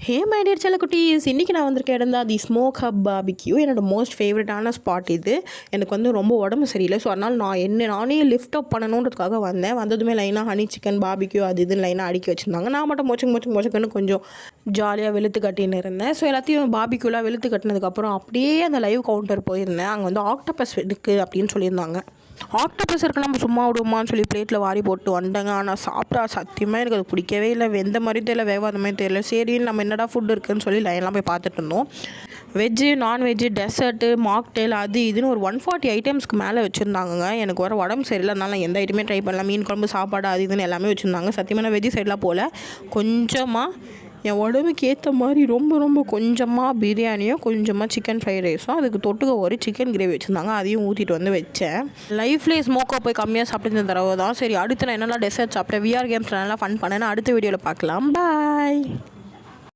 Hey my dear செல்லக்குட்டீஸ், இன்றைக்கி நான் வந்திருக்க இடம் தான் தி ஸ்மோக் ஹப் பார்பிக்யூ. என்னோட மோஸ்ட் ஃபேவரட்டான ஸ்பாட் இது. எனக்கு வந்து ரொம்ப உடம்பு சரியில்லை. ஸோ அதனால் நானே லிஃப்ட் அப் பண்ணணுன்றதுக்காக வந்ததுமே லைனாக ஹனி சிக்கன் பார்பிக்யூ அது இதுன்னு லைனாக அடுக்கி வச்சுருந்தாங்க. நான் மட்டும் மொச்சக்குன்னு கொஞ்சம் ஜாலியாக வெளுத்து கட்டின்னு இருந்தேன். ஸோ எல்லாத்தையும் பார்பிக்யூலாம் வெளுத்து கட்டினதுக்கப்புறம் அப்படியே அந்த லைவ் கவுண்டர் போயிருந்தேன். அங்கே வந்து ஆக்டோபஸ் இருக்குது அப்படின்னு சொல்லியிருந்தாங்க. ஆக்டோபஸ் இருக்கு, நம்ம சும்மா விடுவோமான்னு சொல்லி பிளேட்டில் வாரி போட்டு வந்துட்டேங்க. ஆனால் சாப்பிட்டா சத்தியமாக எனக்கு அது பிடிக்கவே இல்லை. வெந்த மாதிரி தெரியல, வேவாத மாதிரி தெரியல. சரின்னு நம்ம என்னடா ஃபுட் இருக்குதுன்னு சொல்லி லைன்லாம் போய் பார்த்துட்டு இருந்தோம். வெஜ்ஜு, நான்வெஜ்ஜு, டெசர்ட்டு, மாக்டெயில் அது இதுன்னு ஒரு 140 ஐட்டம்ஸ்க்கு மேலே வச்சுருந்தாங்க. எனக்கு வர உடம்பு சரியில்லை, அதனால நான் எந்த ஐட்டமே ட்ரை பண்ணலாம். மீன் குழம்பு, சாப்பாடு அது இதுன்னு எல்லாமே வச்சுருந்தாங்க. சத்தியமாக நான் வெஜ்ஜு சைடெலாம் போல் கொஞ்சமாக என் உடம்புக்கு ஏற்ற மாதிரி ரொம்ப கொஞ்சமாக பிரியாணியும் கொஞ்சமாக சிக்கன் ஃப்ரைட் ரைஸும் அதுக்கு தொட்டுக்க ஒரு சிக்கன் கிரேவி வச்சுருந்தாங்க. அதையும் ஊற்றிட்டு வந்து வச்சேன். லைஃப்லேயே ஸ்மோக்கோ போய் கம்மியாக சாப்பிட்டு தடவை தான். சரி, அடுத்து நான் என்னெல்லாம் டெசர்ட் சாப்பிட்டேன், விஆர் கேம்ஸ் நல்லா ஃபன் பண்ணேன்னு அடுத்த வீடியோவில் பார்க்கலாம். பாய்.